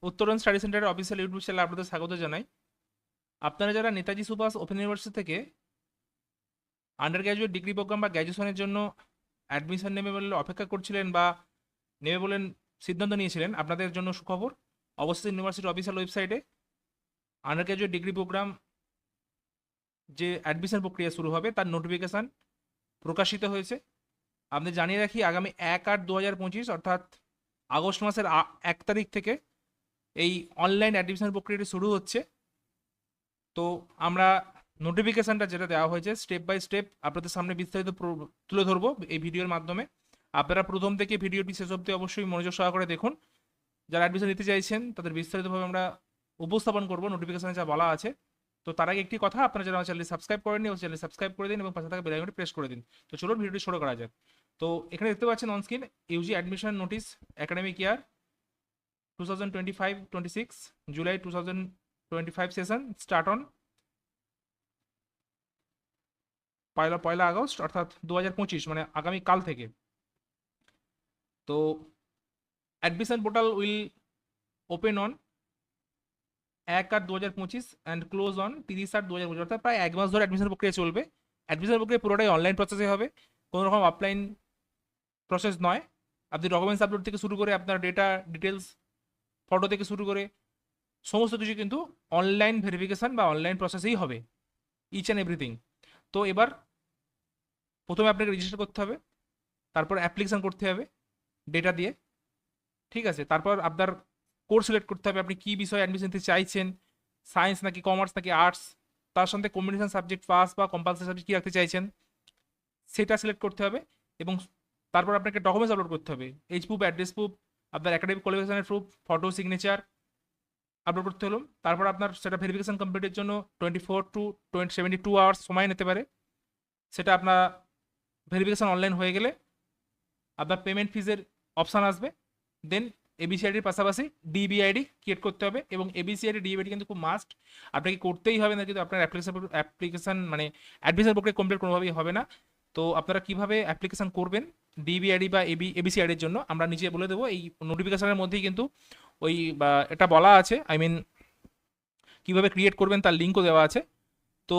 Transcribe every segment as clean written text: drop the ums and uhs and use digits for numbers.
উত্তরণ স্টাডি সেন্টারের official YouTube চ্যানেলে আপনাদের স্বাগত জানাই। আপনারা যারা নেতাজি সুভাষ ওপেন ইউনিভার্সিটি থেকে আন্ডার গ্র্যাজুয়েট ডিগ্রি প্রোগ্রাম বা গ্র্যাজুয়েশনের জন্য অ্যাডমিশন নেবে বলে অপেক্ষা করছিলেন বা নেবে বলে সিদ্ধান্ত নিয়েছিলেন, আপনাদের জন্য সুখবর। অবশ্যই ইউনিভার্সিটির অফিসিয়াল ওয়েবসাইটে আন্ডার গ্র্যাজুয়েট ডিগ্রি প্রোগ্রাম যে অ্যাডমিশন প্রক্রিয়া শুরু হবে তার নোটিফিকেশান প্রকাশিত হয়েছে। আপনি জানিয়ে রাখি, আগামী 1/8/2025 অর্থাৎ আগস্ট মাসের 1 তারিখ থেকে এই অনলাইন অ্যাডমিশন প্রক্রিয়াটি শুরু হচ্ছে। তো আমরা নোটিফিকেশনটা যেটা দেওয়া হয়েছে স্টেপ বাই স্টেপ আপনাদের সামনে বিস্তারিত তুলে ধরবো এই ভিডিওর মাধ্যমে। আপনারা প্রথম থেকে ভিডিওটি শেষ অবধি অবশ্যই মনোযোগ সহকারে দেখুন। যারা অ্যাডমিশন নিতে চাইছেন তাদের বিস্তারিতভাবে আমরা উপস্থাপন করবো নোটিফিকেশনে যা বলা আছে। তো তার আগে একটি কথা, আপনারা যারা আমার চ্যানেল সাবস্ক্রাইব করেননি ও চ্যানেল সাবস্ক্রাইব করে দিন এবং পাশে থাকা বেল আইকনটি প্রেস করে দিন। তো চলুন ভিডিওটি শুরু করা যাক। তো এখানে দেখতে পাচ্ছেন on screen Yuji admission notice academic year 2025-26 July 2025 session start on Poila August অর্থাৎ 2025 মানে আগামীকাল থেকে। তো admission portal will open on 1/8/2025 and close on 30/8/2025, অর্থাৎ প্রায় 1 মাস ধরে অ্যাডমিশন প্রক্রিয়া চলবে। অ্যাডমিশন প্রক্রিয়া পুরোটাই অনলাইন প্রসেসে হবে, কোনো রকম অফলাইন প্রসেস নয়। আপনি ডকুমেন্টস আপলোড থেকে শুরু করে আপনার ডেটা ডিটেলস, ফটো থেকে শুরু করে সমস্ত কিছু কিন্তু অনলাইন ভেরিফিকেশন বা অনলাইন প্রসেসেই হবে, ইচ অ্যান্ড এভরিথিং। তো এবার প্রথমে আপনাকে রেজিস্টার করতে হবে, তারপর অ্যাপ্লিকেশন করতে হবে ডেটা দিয়ে, ঠিক আছে। তারপর আপনার কোর্স সিলেক্ট করতে হবে, আপনি কী বিষয়ে অ্যাডমিশন নিতে চাইছেন, সায়েন্স নাকি কমার্স নাকি আর্টস, তার সঙ্গে কম্বিনেশন সাবজেক্ট ফার্স্ট বা কম্পালসারি সাবজেক্ট কী রাখতে চাইছেন সেটা সিলেক্ট করতে হবে। এবং তারপর আপনাকে ডকুমেন্টস আপলোড করতে হবে, এইচ প্রুফ, অ্যাড্রেস প্রুফ, আপনার একাডেমিক কোয়ালিফিকেশনের প্রুফ, ফটো, সিগনেচার আপলোড করতে হলো। তারপর আপনার সেটা ভেরিফিকেশন কমপ্লিটের জন্য 24 to 72 আওয়ার্স সময় নিতে পারে। সেটা আপনার ভেরিফিকেশন অনলাইন হয়ে গেলে আপনার পেমেন্ট ফিজের অপশান আসবে। দেন এবিসিআইডির পাশাপাশি ডিবিআইডি ক্রিয়েট করতে হবে, এবং এবিসিআইডি ডিবিআইডি কিন্তু খুব মাস্ট, আপনাকে করতেই হবে না, কিন্তু আপনার অ্যাপ্লিকেশন মানে অ্যাডমিশন প্রক্রিয়া কমপ্লিট কোনোভাবেই হবে না। তো আপনারা কিভাবে অ্যাপ্লিকেশন করবেন ডিবিআইডি বা এবিসিআইডির জন্য আমরা নিচে বলে দেবো, এই নোটিফিকেশনের মধ্যেই কিন্তু ওই বা এটা বলা আছে, আই মিন কীভাবে ক্রিয়েট করবেন তার লিঙ্কও দেওয়া আছে। তো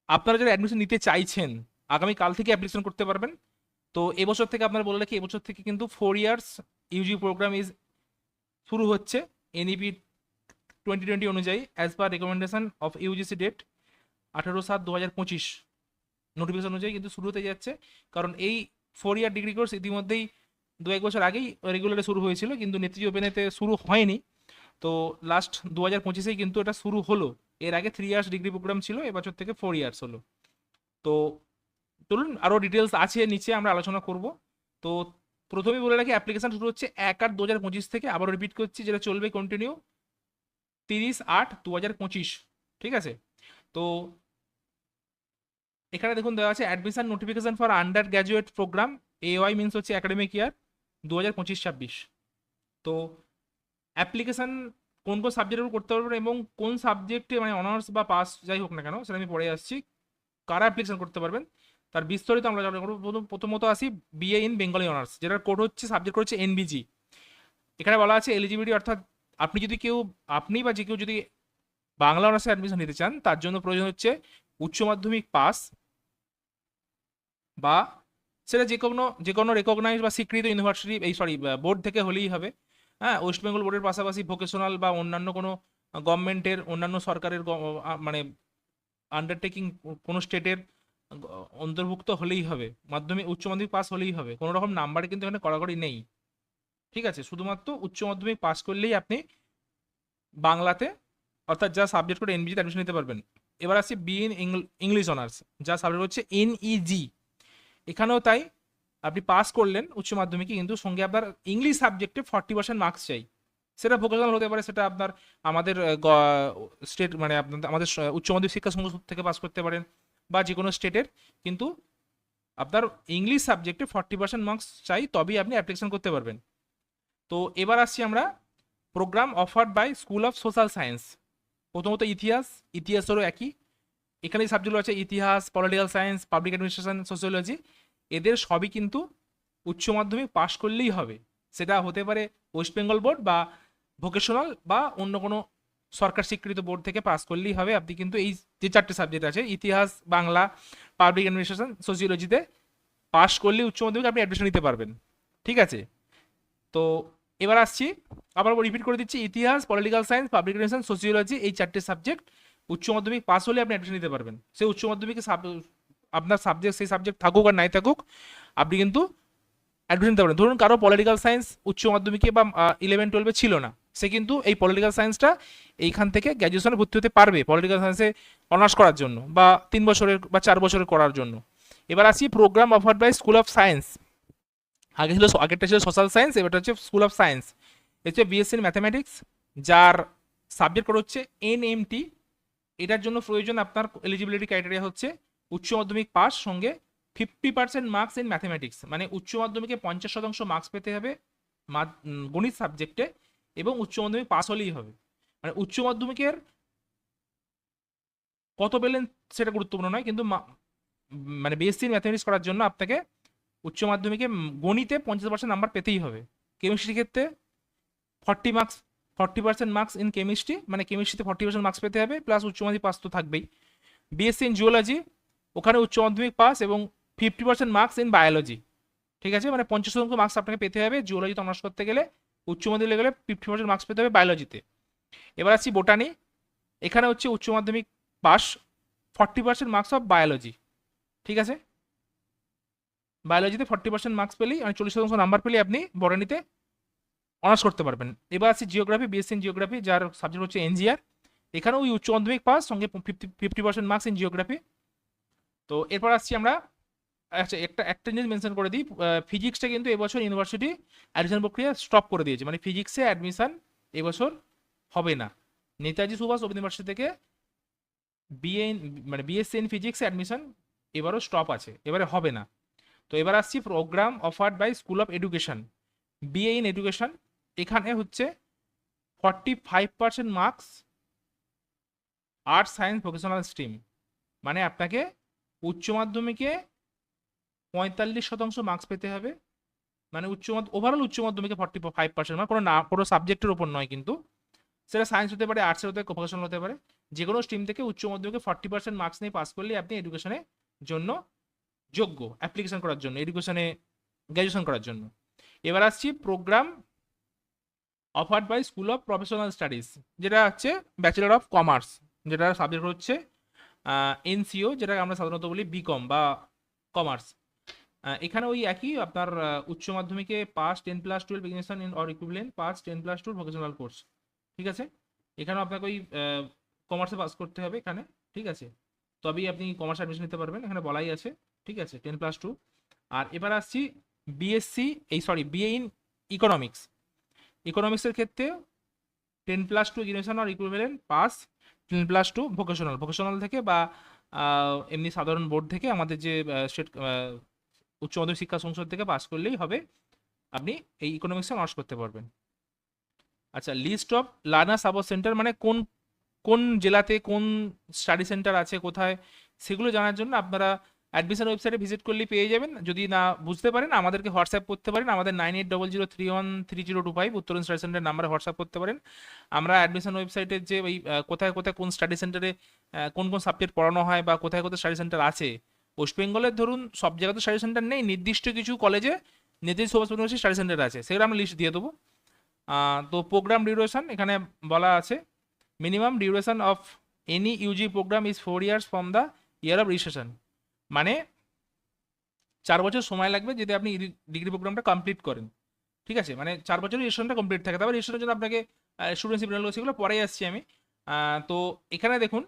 আপনারা যারা অ্যাডমিশন নিতে চাইছেন আগামীকাল থেকে অ্যাপ্লিকেশন করতে পারবেন। তো এবছর থেকে আপনারা বলে রাখি, এবছর থেকে কিন্তু 4 ইয়ার্স ইউজি প্রোগ্রাম শুরু হচ্ছে এনইপি 2020 অনুযায়ী, as per recommendation of UGC date 18/7/2025 notification অনুযায়ী কিন্তু শুরু হতে যাচ্ছে। কারণ এই 4 ইয়ার ডিগ্রি কোর্স ইতিমধ্যেই 2-1 বছর আগেই রেগুলারে শুরু হয়েছিল, কিন্তু নেতাজি ওপেনেতে শুরু হয়নি। তো লাস্ট 2025-এই কিন্তু এটা শুরু হলো। এর আগে 3 ইয়ার্স ডিগ্রি প্রোগ্রাম ছিল, এবছর থেকে 4 ইয়ার্স হলো। তো চলুন আরও ডিটেলস আছে নিচে আমরা আলোচনা করব। তো প্রথমেই বলে রাখি, অ্যাপ্লিকেশন শুরু হচ্ছে 1/8/2025 থেকে, আবারও রিপিট করছি, যেটা চলবে কন্টিনিউ 30/8/2025, ঠিক আছে। তো এখানে দেখুন দেওয়া আছে admission notification for undergraduate programme, AY means হচ্ছে একাডেমিক ইয়ার 2025-26। তো অ্যাপ্লিকেশন কোন কোন সাবজেক্টের উপর করতে পারবেন এবং কোন সাবজেক্টে মানে অনার্স বা পাস যাই হোক না কেন সেটা আমি পড়ে আসছি, কারা অ্যাপ্লিকেশন করতে পারবেন তার বিস্তারিত আমরা আলোচনা করব। প্রথমত আসি বিএ ইন বেঙ্গলি অনার্স, যেটার কোড হচ্ছে সাবজেক্ট হচ্ছে এনবিজি। এখানে বলা আছে এলিজিবিলিটি, অর্থাৎ আপনি বা যে কেউ যদি বাংলা অনার্সে অ্যাডমিশন নিতে চান তার জন্য প্রয়োজন হচ্ছে উচ্চ মাধ্যমিক পাস, বা সেটা যে কোনো রেকগনাইজ বা স্বীকৃত ইউনিভার্সিটি বোর্ড থেকে হলেই হবে। হ্যাঁ, ওয়েস্ট বেঙ্গল বোর্ডের পাশাপাশি ভোকেশনাল বা অন্যান্য কোনো গভর্নমেন্টের অন্যান্য সরকারের মানে আন্ডারটেকিং কোনো স্টেটের অন্তর্ভুক্ত হলেই হবে, উচ্চ মাধ্যমিক পাস হলেই হবে, কোনো রকম নাম্বারে কিন্তু এখানে কড়াকড়ি নেই, ঠিক আছে। শুধুমাত্র উচ্চ মাধ্যমিক পাস করলেই আপনি বাংলাতে, অর্থাৎ যা সাবজেক্ট করে এনবিজিতে অ্যাডমিশন নিতে পারবেন। এবার আসছি বি ইন ইংলিশ অনার্স, যা সাবজেক্ট হচ্ছে এনইজি। এখানেও তাই, আপনি পাস করলেন উচ্চ মাধ্যমিকে, কিন্তু সঙ্গে আপনার ইংলিশ সাবজেক্টে 40% মার্কস চাই। সেটা ভোকেশনাল হতে পারে, সেটা আপনার আমাদের স্টেট মানে আমাদের উচ্চ মাধ্যমিক শিক্ষা সংসদ থেকে পাস করতে পারেন, বা যে কোনো স্টেটের, কিন্তু আপনার ইংলিশ সাবজেক্টে 40% মার্কস চাই, তবেই আপনি অ্যাপ্লিকেশন করতে পারবেন। তো এবার আসছি আমরা programme offered by school of social science. প্রথমত ইতিহাসেরও একই, এখানে সাবজেক্টগুলো আছে ইতিহাস, political science, public administration, sociology. এদের সবই কিন্তু উচ্চ মাধ্যমিক পাশ করলেই হবে, সেটা হতে পারে ওয়েস্ট বেঙ্গল বোর্ড বা ভোকেশনাল বা অন্য কোনো সরকার স্বীকৃত বোর্ড থেকে পাস করলেই হবে। আপনি কিন্তু এই যে 4টে সাবজেক্ট আছে, ইতিহাস, বাংলা, পাবলিক অ্যাডমিনিস্ট্রেশন, সোসিওলজিতে পাস করলে উচ্চ মাধ্যমিক আপনি অ্যাডমিশন নিতে পারবেন। ঠিক আছে, তো এবার আসছি, আবার রিপিট করে দিচ্ছি, ইতিহাস, political science, public relation, sociology, এই 4টে সাবজেক্ট উচ্চ মাধ্যমিক পাস হলে আপনি অ্যাডমিশন নিতে পারবেন। সেই উচ্চ মাধ্যমিকে আপনার সাবজেক্ট, সেই সাবজেক্ট থাকুক আর নাই থাকুক, আপনি কিন্তু অ্যাডমিশন নিতে পারেন। ধরুন কারো পলিটিক্যাল সায়েন্স উচ্চ মাধ্যমিকে বা 11-12 ছিল না, সে কিন্তু এই পলিটিক্যাল সায়েন্সটা এইখান থেকে গ্র্যাজুয়েশনে ভর্তি হতে পারবে পলিটিক্যাল সায়েন্সে অনার্স করার জন্য, বা 3 বছরের বা 4 বছরের করার জন্য। এবার আসি programme offered by school of science. আগেরটা ছিল সোশ্যাল সায়েন্স, এবারটা হচ্ছে স্কুল অফ সায়েন্স। হচ্ছে বিএসসি ইন ম্যাথামেটিক্স, যার সাবজেক্ট কোড হচ্ছে এনএমটি। এটার জন্য প্রয়োজন আপনার এলিজিবিলিটি ক্রাইটেরিয়া হচ্ছে উচ্চ মাধ্যমিক পাস সঙ্গে 50% মার্কস ইন ম্যাথামেটিক্স, মানে উচ্চ মাধ্যমিকে 50% মার্কস পেতে হবে গণিত সাবজেক্টে, এবং উচ্চ মাধ্যমিক পাস হলেই হবে। মানে উচ্চ মাধ্যমিকের কত পেলেন সেটা গুরুত্বপূর্ণ নয়, কিন্তু মানে বিএসসি ম্যাথামেটিক্স করার জন্য আপনাকে উচ্চ মাধ্যমিকে গণিতে 50% নাম্বার পেতেই হবে। কেমিস্ট্রির ক্ষেত্রে 40% মার্কস ইন কেমিস্ট্রি, মানে কেমিস্ট্রিতে 40% মার্কস পেতে হবে, প্লাস উচ্চ মাধ্যমিক পাস তো থাকবেই। বিএসসি ইন জিওলজি, ওখানে উচ্চ মাধ্যমিক পাস এবং 50% মার্কস ইন বায়োলজি। ঠিক আছে, মানে 50% মার্কস আপনাকে পেতে হবে জিওলজিতে অনার্স করতে গেলে, উচ্চ মাধ্যমিক গেলে 50% মার্কস পেতে হবে বায়োলজিতে। এবার আসছি বোটানি, এখানে হচ্ছে উচ্চ মাধ্যমিক পাস, 40% মার্কস অফ বায়োলজি। ঠিক আছে, বায়োলজিতে 40% মার্কস পেলেই, মানে 40% নাম্বার পেলেই আপনি বোটানিতে অনার্স করতে পারবেন। এবার আছে জিওগ্রাফি, বিএসসি ইন জিওগ্রাফি, যার সাবজেক্ট হচ্ছে এনজিআর। এখানেও ওই উচ্চ মাধ্যমিক পাস সঙ্গে 50% মার্কস ইন জিওগ্রাফি। তো এরপর আসছি আমরা, আচ্ছা একটা জিনিস মেনশন করে দিই, ফিজিক্সটা কিন্তু এবছর ইউনিভার্সিটি অ্যাডমিশন প্রক্রিয়া স্টপ করে দিয়েছে, মানে ফিজিক্সে অ্যাডমিশন এবছর হবে না। নেতাজি সুভাষ ইউনিভার্সিটি থেকে বিএ মানে বিএসসি ইন ফিজিক্সে অ্যাডমিশন এবারও স্টপ আছে, এবারে হবে না। তো এবার আসছি programme offered by school of education, BA in education. এখানে হচ্ছে 45% marks arts science vocational stream, মানে আপনাকে উচ্চ মাধ্যমিকে 45% মার্কস পেতে হবে, মানে ওভারঅল উচ্চ মাধ্যমিকে 45%, মানে কোনো সাবজেক্টের ওপর নয় কিন্তু, সেটা সায়েন্স হতে পারে, আর্টসের হতে পারে, ভোকেশনাল হতে পারে, যে কোনো স্ট্রিম থেকে উচ্চ মাধ্যমিকে 40% মার্কস নিয়ে পাস করলে আপনি এডুকেশনের জন্য যোগ্য, অ্যাপ্লিকেশন করার জন্য, এডুকেশনে গ্র্যাজুয়েশন করার জন্য। এবার আসছি programme offered by school of professional studies, যেটা হচ্ছে ব্যাচেলর অফ কমার্স, যেটা সাবজেক্ট হচ্ছে এনসিও, যেটা আমরা সাধারণত বলি বিকম বা কমার্স। এখানে ওই একই আপনার উচ্চ মাধ্যমিকে pass 10+12 examination in or equivalent pass 10+2 vocational course. ঠিক আছে, এখানেও আপনাকে ওই কমার্সে পাস করতে হবে এখানে। ঠিক আছে, তবেই আপনি কমার্স অ্যাডমিশন নিতে পারবেন, এখানে বলাই আছে। ঠিক আছে, 10+2। আর এবার আসছি বিএ ইন ইকোনমিক্স। ইকোনমিক্সের ক্ষেত্রে 10+2 examination or equivalent pass 10+2 vocational থেকে বা এমনি সাধারণ বোর্ড থেকে, আমাদের যে স্টেট উচ্চ মাধ্যমিক শিক্ষা সংসদ থেকে পাস করলেই হবে, আপনি এই ইকোনমিক্সে অনার্স করতে পারবেন। আচ্ছা, list of learner support centre, মানে কোন কোন জেলাতে কোন স্টাডি সেন্টার আছে কোথায়, সেগুলো জানার জন্য আপনারা অ্যাডমিশন ওয়েবসাইটে ভিজিট করলেই পেয়ে যাবেন। যদি না বুঝতে পারেন আমাদেরকে হোয়াটসঅ্যাপ করতে পারেন, আমাদের 9800313025 উত্তরণ স্টাডি সেন্টার নাম্বারে হোয়াটসঅ্যাপ করতে পারেন। আমরা অ্যাডমিশন ওয়েবসাইটের যে ওই কোথায় কোথায় কোন স্টাডি সেন্টারে কোন কোন সাবজেক্ট পড়ানো হয় বা কোথায় কোথায় স্টাডি সেন্টার আছে, ওয়েস্ট বেঙ্গলের ধরুন সব জায়গাতে স্টাডি সেন্টার নেই, নির্দিষ্ট কিছু কলেজে Netaji Subhas university study centre আছে, সেগুলো আমরা লিস্ট দিয়ে দেবো। তো প্রোগ্রাম ডিউরেশন এখানে বলা আছে, minimum duration of any UG programme is 4 years from the year of registration, মানে 4 বছর সময় লাগবে যদি আপনি ডিগ্রি প্রোগ্রামটা কমপ্লিট করেন। ঠিক আছে, মানে 4 বছর রেজিস্ট্রেশনটা কমপ্লিট থাকে, তারপর রেজিস্ট্রেশনের জন্য আপনাকে স্টুডেন্টশিপ রেনুয়াল, সেগুলো পরে আসছি আমি। তো এখানে দেখুন,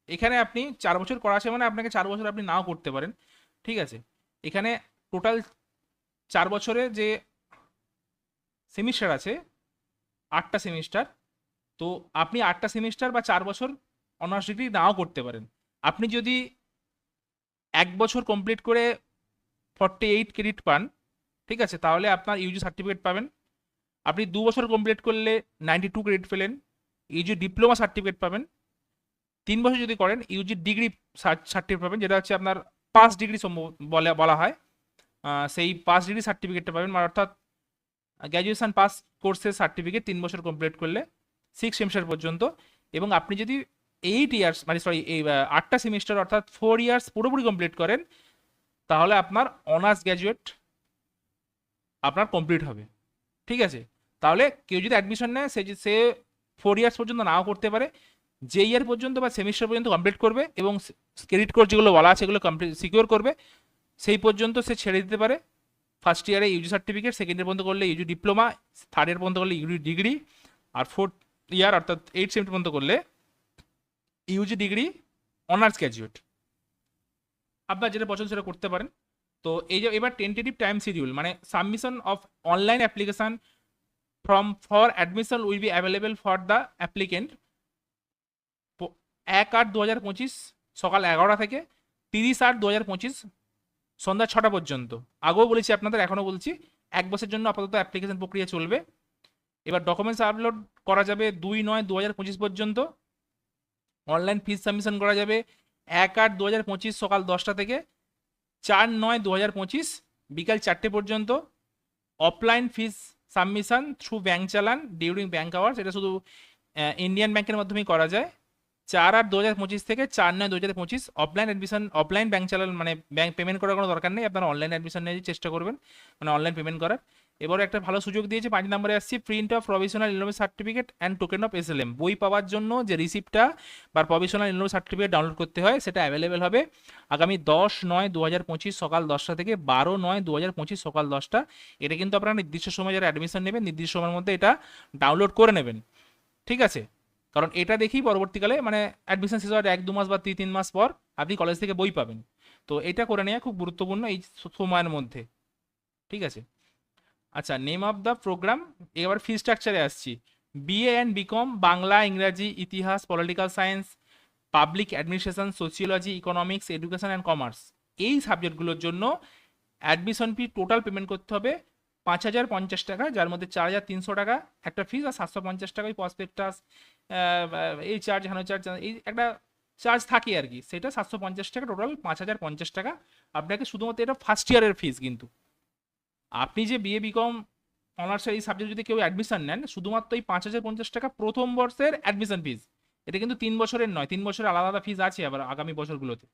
এখানে আপনি 4 বছর করা আছে, মানে আপনাকে 4 বছর আপনি নাও করতে পারেন। ঠিক আছে, এখানে টোটাল 4 বছরে যে সেমিস্টার আছে 8টা সেমিস্টার, তো আপনি 8টা সেমিস্টার বা 4 বছর অনার্স ডিগ্রি নাও করতে পারেন। আপনি যদি 1 বছর কমপ্লিট করে 48 ক্রেডিট পান, ঠিক আছে, তাহলে আপনার ইউজি সার্টিফিকেট পাবেন। আপনি 2 বছর কমপ্লিট করলে 92 ক্রেডিট পেলেন, ইউজি ডিপ্লোমা সার্টিফিকেট পাবেন। 3 বছর যদি করেন ইউজি ডিগ্রি সার্টিফিকেট পাবেন, যেটা হচ্ছে আপনার পাস ডিগ্রি বলা হয়, সেই পাস ডিগ্রি সার্টিফিকেটটা পাবেন, মানে অর্থাৎ গ্র্যাজুয়েশন পাস কোর্সের সার্টিফিকেট 3 বছর কমপ্লিট করলে 6 সেমিস্টার পর্যন্ত, এবং আপনি যদি 8 ইয়ার্স মানে সরি এই 8টা সেমিস্টার অর্থাৎ 4 ইয়ার্স পুরোপুরি কমপ্লিট করেন, তাহলে আপনার অনার্স গ্র্যাজুয়েট আপনার কমপ্লিট হবে। ঠিক আছে, তাহলে কেউ যদি অ্যাডমিশন নেয় সে 4 ইয়ার্স পর্যন্ত নাও করতে পারে, যে ইয়ার পর্যন্ত বা সেমিস্টার পর্যন্ত কমপ্লিট করবে এবং ক্রেডিট কোর্স যেগুলো বলা আছে এগুলো কমপ্লিট সিকিউর করবে, সেই পর্যন্ত সে ছেড়ে দিতে পারে। ফার্স্ট ইয়ারে ইউজি সার্টিফিকেট, সেকেন্ড ইয়ার পর্যন্ত করলে ইউজি ডিপ্লোমা, থার্ড ইয়ার পর্যন্ত করলে ইউজি ডিগ্রি, আর ফোর্থ ইয়ার অর্থাৎ 8 সেমিস্টার পর্যন্ত করলে ইউজি ডিগ্রি অনার্স গ্র্যাজুয়েট। আপনার যেটা পছন্দ সেটা করতে পারেন। তো এই যে এবার টেন্টেটিভ টাইম শিডিউল, মানে submission of online application for admission will be available for the applicant 1/8/2025 সকাল 11টা থেকে 30/8/2025 সন্ধ্যা 6টা পর্যন্ত। আগেও বলেছি আপনাদের, এখনও বলছি, 1 বছরের জন্য আপাতত অ্যাপ্লিকেশন প্রক্রিয়া চলবে। এবার ডকুমেন্টস আপলোড করা যাবে 2/9/2025 পর্যন্ত। অনলাইন ফিস সাবমিশন করা যাবে 1/8/2025 সকাল 10টা থেকে 4/9/2025 বিকাল 4টে পর্যন্ত। অফলাইন ফিস সাবমিশন থ্রু ব্যাঙ্ক চালান ডিউরিং ব্যাঙ্ক আওয়ার্স, এটা শুধু ইন্ডিয়ান ব্যাংকের মাধ্যমেই করা যায়। 4/8/2025 থেকে 4/9/2025 অফলাইন অ্যাডমিশন, অফলাইন ব্যাঙ্ক চালান মানে ব্যাঙ্ক পেমেন্ট করার কোনো দরকার নেই, আপনারা অনলাইন অ্যাডমিশন নিয়ে চেষ্টা করবেন, মানে অনলাইন পেমেন্ট করার। এবারে একটা ভালো সুযোগ দিয়েছে 5 নম্বরে আসছি, print of provisional enrolment certificate and token of SLM. বই পাওয়ার জন্য যে রিসিপ্টটা বা প্রভিশনাল ইনরোলমেন্ট সার্টিফিকেট ডাউনলোড করতে হয় সেটা অ্যাভেলেবেল হবে আগামী 10/9/2025 সকাল 10টা থেকে 12/9/2025 সকাল 10টা। এটা কিন্তু আপনারা নির্দিষ্ট সময় যারা অ্যাডমিশন নেবেন নির্দিষ্ট সময়ের মধ্যে এটা ডাউনলোড করে নেবেন। ঠিক আছে, কারণ এটা দেখেই পরবর্তীকালে মানে অ্যাডমিশন শেষ হওয়ার 1-2 মাস বা 3 মাস পর আপনি কলেজ থেকে বই পাবেন। তো এটা করে নেওয়া খুব গুরুত্বপূর্ণ এই সময়ের মধ্যে। ঠিক আছে, আচ্ছা, নেম অফ দ্য প্রোগ্রাম। এবার ফি স্ট্রাকচারে আসছি। বিএ অ্যান্ড বিকম বাংলা, ইংরাজি, ইতিহাস, political science, public administration, sociology, economics, education and commerce, এই সাবজেক্টগুলোর জন্য অ্যাডমিশন ফি টোটাল পেমেন্ট করতে হবে 5,050 টাকা, যার মধ্যে 4,300 টাকা একটা ফিস আর 750 টাকা ওই প্রসপেক্টাস, এই চার্জ, হ্যানো চার্জ, এই একটা চার্জ থাকে আর কি, সেটা 750 টাকা, টোটাল 5,050 টাকা আপনাকে শুধুমাত্র। এটা ফার্স্ট ইয়ারের ফিস কিন্তু। আপনি যে বিএ বিকম অনার্সের এই সাবজেক্ট যদি কেউ অ্যাডমিশন নেন, শুধুমাত্র এই 5,050 টাকা প্রথম বর্ষের অ্যাডমিশন ফিস। এটা কিন্তু 3 বছরের নয়, 3 বছরের আলাদা আলাদা ফিস আছে আবার আগামী বছরগুলোতে।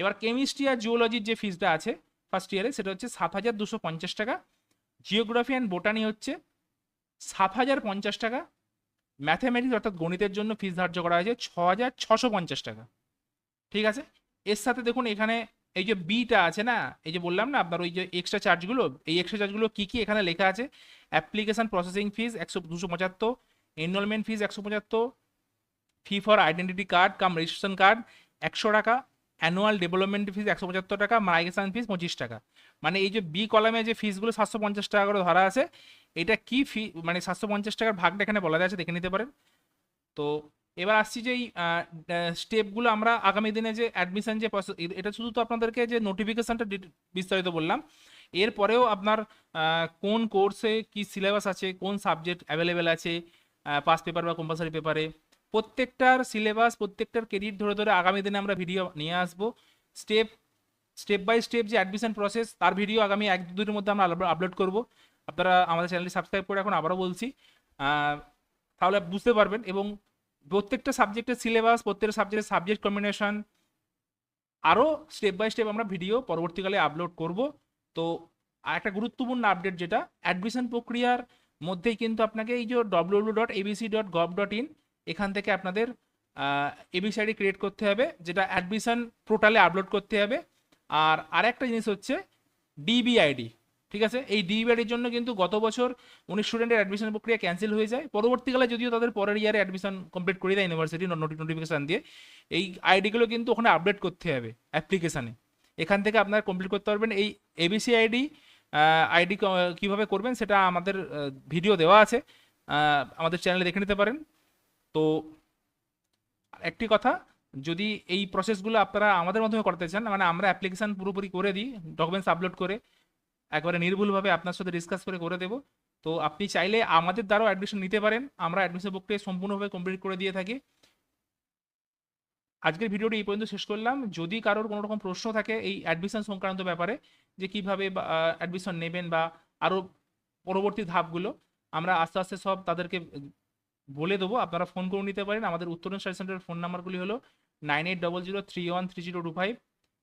এবার কেমিস্ট্রি আর জিওলজির যে ফিসটা আছে ফার্স্ট ইয়ারে সেটা হচ্ছে 7,250 টাকা। জিওগ্রাফি অ্যান্ড বোটানি হচ্ছে 7,050 টাকা। ম্যাথামেটিক্স অর্থাৎ গণিতের জন্য ফিস ধার্য করা হয়েছে 6,650 টাকা। ঠিক আছে, এর সাথে দেখুন এখানে এই যে বিটা আছে না, এই যে বললাম না আপনার ওই যে এক্সট্রা চার্জগুলো, এই এক্সট্রা চার্জগুলো কী কী এখানে লেখা আছে। Application processing fees 275, enrolment fees 175, fee for identity card cum registration card 100 টাকা, অ্যানুয়াল ডেভেলপমেন্ট ফিস 175 টাকা, মাইগ্রেশন ফিস 25 টাকা। মানে এই যে বি কলামে যে ফিসগুলো 750 টাকা করে ধরা আছে, এটা কি ফি মানে 750 টাকার ভাগটা এখানে বলা আছে, দেখে নিতে পারেন। তো এবার আসছি যে এই স্টেপগুলো আমরা আগামী দিনে যে অ্যাডমিশন যে প্রসেস, এটা শুধু তো আপনাদেরকে যে নোটিফিকেশনটা বিস্তারিত বললাম, এরপরেও আপনার কোন কোর্সে কি সিলেবাস আছে, কোন সাবজেক্ট অ্যাভেলেবেল আছে পাস পেপার বা কম্পালসারি পেপারে, প্রত্যেকটার সিলেবাস, প্রত্যেকটার ক্রেডিট ধরে ধরে আগামী দিনে আমরা ভিডিও নিয়ে আসবো। স্টেপ বাই স্টেপ যে অ্যাডমিশন প্রসেস তার ভিডিও আগামী 1-2 দিনের মধ্যে আমরা আপলোড করব। আপনারা আমাদের চ্যানেলটি সাবস্ক্রাইব করে এখন আবারও বলছি, তাহলে বুঝতে পারবেন। এবং প্রত্যেকটা সাবজেক্টের সিলেবাস, প্রত্যেকটা সাবজেক্টের সাবজেক্ট কম্বিনেশন আরও স্টেপ বাই স্টেপ আমরা ভিডিও পরবর্তীকালে আপলোড করব। তো আর একটা গুরুত্বপূর্ণ আপডেট, যেটা অ্যাডমিশন প্রক্রিয়ার মধ্যেই কিন্তু আপনাকে এই যে www.abc.gov.in এখান থেকে আপনাদের এবিসি আইডি ক্রিয়েট করতে হবে, যেটা অ্যাডমিশন পোর্টালে আপলোড করতে হবে। আর আরেকটা জিনিস হচ্ছে ডিবিআইডি। ঠিক আছে, এই ডিবিআইডির জন্য কিন্তু গত বছর অনেক স্টুডেন্টের অ্যাডমিশন প্রক্রিয়া ক্যান্সেল হয়ে যায়, পরবর্তীকালে যদিও তাদের পরের ইয়ারে অ্যাডমিশন কমপ্লিট করে দেয় ইউনিভার্সিটি নোটিফিকেশান দিয়ে। এই আইডিগুলো কিন্তু ওখানে আপডেট করতে হবে অ্যাপ্লিকেশানে, এখান থেকে আপনারা কমপ্লিট করতে পারবেন। এই এবিসি আইডি আইডি কীভাবে করবেন সেটা আমাদের ভিডিও দেওয়া আছে, আমাদের চ্যানেলে দেখে নিতে পারেন। তো একটি কথা, যদি এই প্রসেসগুলো আপনারা আমাদের মাধ্যমে করতে চান, মানে আমরা অ্যাপ্লিকেশান পুরোপুরি করে দিই ডকুমেন্টস আপলোড করে একবারে নির্ভুলভাবে আপনার সাথে ডিসকাস করে দেবো, তো আপনি চাইলে আমাদের দ্বারাও অ্যাডমিশন নিতে পারেন। আমরা অ্যাডমিশন প্রক্রিয়া সম্পূর্ণভাবে কমপ্লিট করে দিয়ে থাকি। আজকের ভিডিওটি এই পর্যন্ত শেষ করলাম। যদি কারোর কোনো রকম প্রশ্ন থাকে এই অ্যাডমিশন সংক্রান্ত ব্যাপারে, যে কীভাবে অ্যাডমিশন নেবেন বা আরও পরবর্তী ধাপগুলো আমরা আস্তে আস্তে সব তাদেরকে বলে দেবো। আপনারা ফোন করে নিতে পারেন। আমাদের উত্তরণ স্টাডি সেন্টারের ফোন নাম্বারগুলি হলো 9800313025,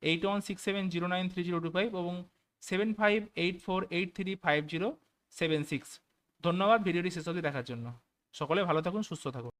8167093025 এবং 7584835076। ধন্যবাদ ভিডিওটি শেষ অবধি দেখার জন্য। সকলে ভালো থাকুন, সুস্থ থাকুন।